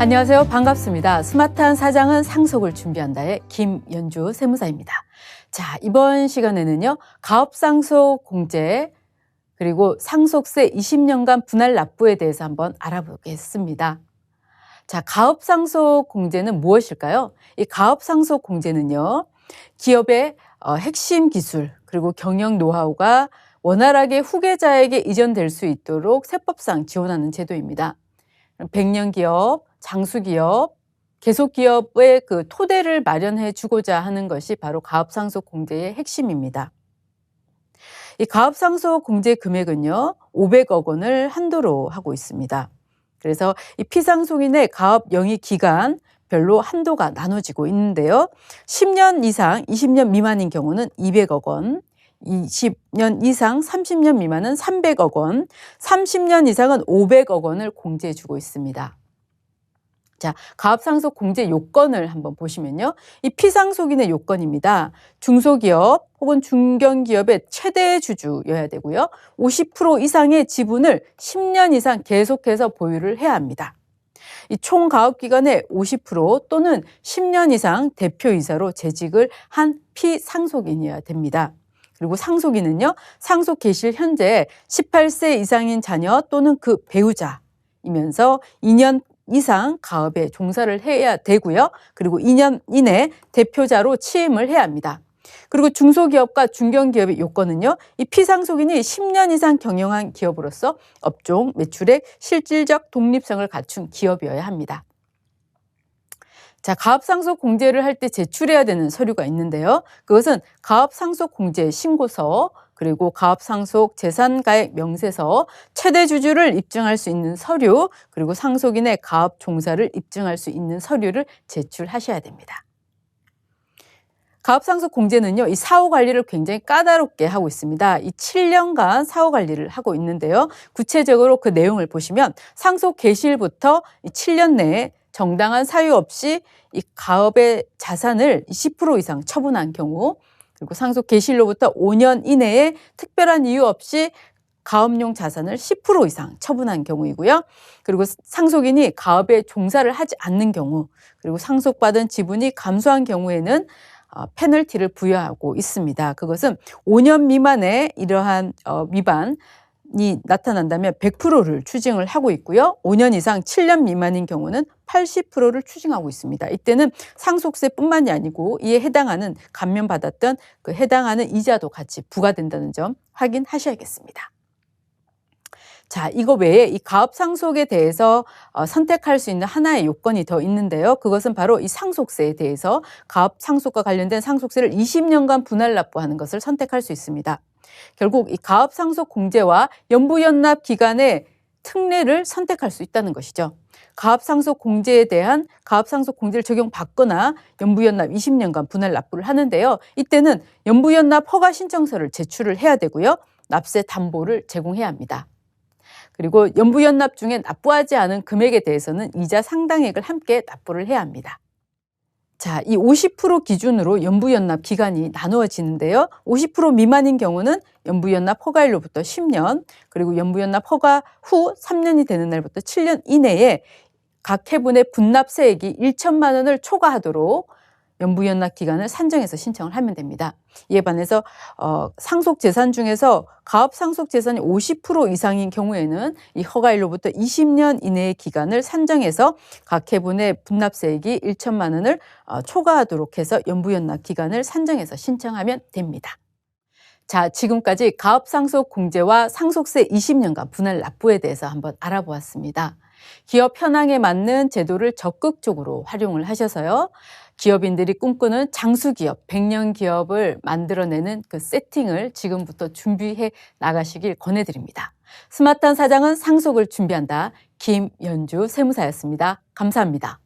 안녕하세요. 반갑습니다. 스마트한 사장은 상속을 준비한다의 김연주 세무사입니다. 자, 이번 시간에는요, 가업상속 공제 그리고 상속세 20년간 분할 납부에 대해서 한번 알아보겠습니다. 자, 가업상속 공제는 무엇일까요? 이 가업상속 공제는요, 기업의 핵심 기술 그리고 경영 노하우가 원활하게 후계자에게 이전될 수 있도록 세법상 지원하는 제도입니다. 100년 기업, 장수기업, 계속기업의 그 토대를 마련해 주고자 하는 것이 바로 가업상속 공제의 핵심입니다. 이 가업상속 공제 금액은요, 500억 원을 한도로 하고 있습니다. 그래서 이 피상속인의 가업 영위 기간 별로 한도가 나눠지고 있는데요. 10년 이상, 20년 미만인 경우는 200억 원, 20년 이상, 30년 미만은 300억 원, 30년 이상은 500억 원을 공제해 주고 있습니다. 자, 가업상속 공제 요건을 한번 보시면요. 이 피상속인의 요건입니다. 중소기업 혹은 중견기업의 최대 주주여야 되고요. 50% 이상의 지분을 10년 이상 계속해서 보유를 해야 합니다. 이 총 가업 기간의 50% 또는 10년 이상 대표이사로 재직을 한 피상속인이어야 됩니다. 그리고 상속인은요, 상속 개시일 현재 18세 이상인 자녀 또는 그 배우자이면서 2년 이상 가업에 종사를 해야 되고요. 그리고 2년 이내 대표자로 취임을 해야 합니다. 그리고 중소기업과 중견기업의 요건은요, 이 피상속인이 10년 이상 경영한 기업으로서 업종, 매출액, 실질적 독립성을 갖춘 기업이어야 합니다. 자, 가업상속 공제를 할 때 제출해야 되는 서류가 있는데요. 그것은 가업상속 공제 신고서, 그리고 가업상속 재산가액 명세서, 최대 주주를 입증할 수 있는 서류, 그리고 상속인의 가업 종사를 입증할 수 있는 서류를 제출하셔야 됩니다. 가업상속 공제는요, 이 사후 관리를 굉장히 까다롭게 하고 있습니다. 이 7년간 사후 관리를 하고 있는데요. 구체적으로 그 내용을 보시면 상속 개시일부터 7년 내에 정당한 사유 없이 이 가업의 자산을 10% 이상 처분한 경우, 그리고 상속 개시일로부터 5년 이내에 특별한 이유 없이 가업용 자산을 10% 이상 처분한 경우이고요. 그리고 상속인이 가업에 종사를 하지 않는 경우, 그리고 상속받은 지분이 감소한 경우에는 페널티를 부여하고 있습니다. 그것은 5년 미만의 이러한 위반이 나타난다면 100%를 추징을 하고 있고요. 5년 이상 7년 미만인 경우는 80%를 추징하고 있습니다. 이때는 상속세뿐만이 아니고 이에 해당하는 감면받았던 그 해당하는 이자도 같이 부과된다는 점 확인하셔야겠습니다. 자, 이거 외에 이 가업상속에 대해서 선택할 수 있는 하나의 요건이 더 있는데요. 그것은 바로 이 상속세에 대해서 가업상속과 관련된 상속세를 20년간 분할 납부하는 것을 선택할 수 있습니다. 결국 이 가업상속 공제와 연부연납 기간의 특례를 선택할 수 있다는 것이죠. 가업상속 공제에 대한 가업상속 공제를 적용받거나 연부연납 20년간 분할 납부를 하는데요. 이때는 연부연납 허가 신청서를 제출을 해야 되고요. 납세 담보를 제공해야 합니다. 그리고 연부연납 중에 납부하지 않은 금액에 대해서는 이자 상당액을 함께 납부를 해야 합니다. 자, 이 50% 기준으로 연부연납 기간이 나누어지는데요. 50% 미만인 경우는 연부연납 허가일로부터 10년, 그리고 연부연납 허가 후 3년이 되는 날부터 7년 이내에 각 해분의 분납세액이 1천만 원을 초과하도록 연부연납 기간을 산정해서 신청을 하면 됩니다. 이에 반해서 상속재산 중에서 가업상속재산이 50% 이상인 경우에는 이 허가일로부터 20년 이내의 기간을 산정해서 각 해분의 분납세액이 1천만 원을 초과하도록 해서 연부연납 기간을 산정해서 신청하면 됩니다. 자, 지금까지 가업상속 공제와 상속세 20년간 분할 납부에 대해서 한번 알아보았습니다. 기업 현황에 맞는 제도를 적극적으로 활용을 하셔서요. 기업인들이 꿈꾸는 장수기업, 100년 기업을 만들어내는 그 세팅을 지금부터 준비해 나가시길 권해드립니다. 스마트한 사장은 상속을 준비한다. 김연주 세무사였습니다. 감사합니다.